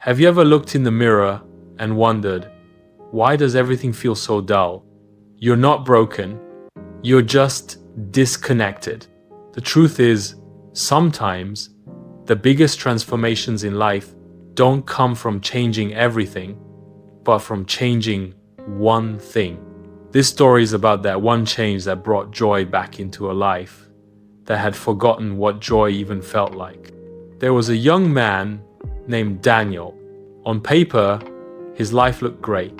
Have you ever looked in the mirror and wondered, why does everything feel so dull? You're not broken, you're just disconnected. The truth is, sometimes the biggest transformations in life don't come from changing everything, but from changing one thing. This story is about that one change that brought joy back into a life that had forgotten what joy even felt like. There was a young man named Daniel. On paper, his life looked great.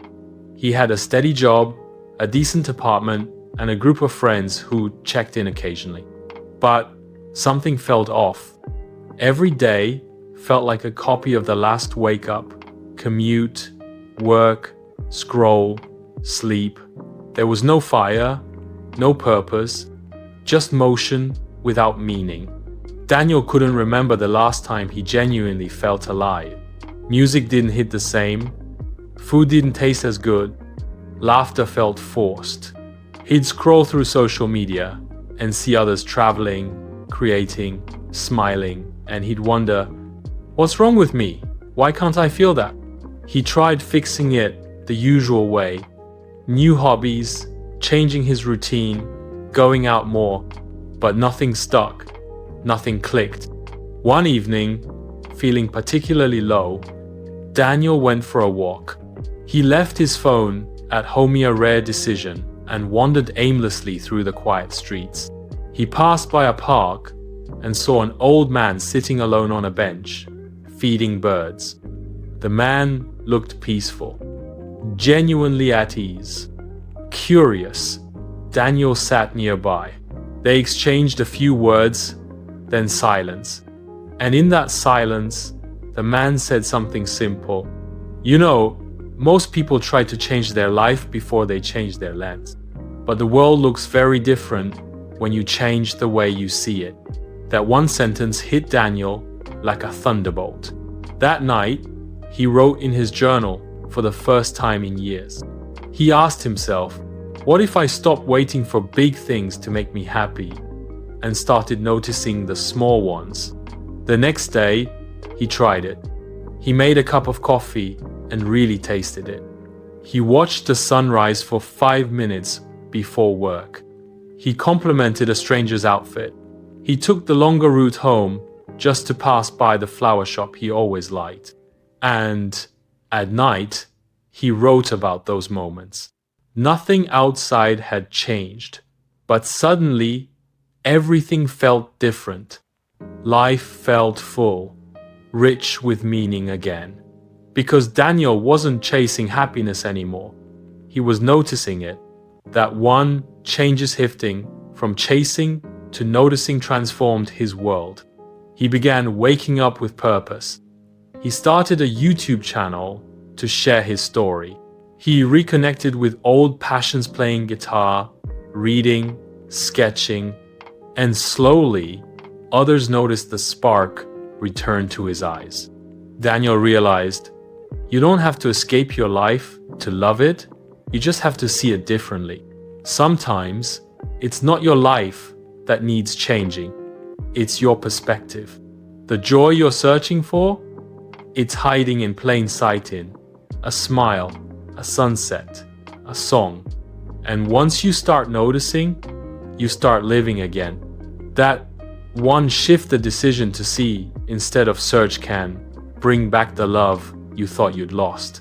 He had a steady job, a decent apartment, and a group of friends who checked in occasionally. But something felt off. Every day felt like a copy of the last wake up, commute, work, scroll, sleep. There was no fire, no purpose, just motion without meaning. Daniel couldn't remember the last time he genuinely felt alive. Music didn't hit the same, food didn't taste as good, laughter felt forced. He'd scroll through social media and see others traveling, creating, smiling, and he'd wonder, what's wrong with me? Why can't I feel that? He tried fixing it the usual way. New hobbies, changing his routine, going out more, but nothing stuck, nothing clicked. One evening, feeling particularly low, Daniel went for a walk. He left his phone at Homia Rare Decision and wandered aimlessly through the quiet streets. He passed by a park and saw an old man sitting alone on a bench, feeding birds. The man looked peaceful, genuinely at ease. Curious, Daniel sat nearby. They exchanged a few words, then silence. And in that silence, the man said something simple. You know, most people try to change their life before they change their lens. But the world looks very different when you change the way you see it. That one sentence hit Daniel like a thunderbolt. That night, he wrote in his journal for the first time in years. He asked himself, what if I stopped waiting for big things to make me happy and started noticing the small ones? The next day, he tried it. He made a cup of coffee and really tasted it. He watched the sunrise for 5 minutes before work. He complimented a stranger's outfit. He took the longer route home just to pass by the flower shop he always liked. And at night, he wrote about those moments. Nothing outside had changed, but suddenly everything felt different. Life felt full, rich with meaning again. Because Daniel wasn't chasing happiness anymore. He was noticing it. That one changes shifting from chasing to noticing transformed his world. He began waking up with purpose. He started a YouTube channel to share his story. He reconnected with old passions, playing guitar, reading, sketching, and slowly, others noticed the spark return to his eyes. Daniel realized, you don't have to escape your life to love it, you just have to see it differently. Sometimes, it's not your life that needs changing, it's your perspective. The joy you're searching for, it's hiding in plain sight in a smile, a sunset, a song. And once you start noticing, you start living again. That one shift the decision to see instead of search can bring back the love you thought you'd lost.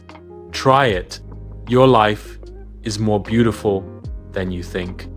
Try it. Your life is more beautiful than you think.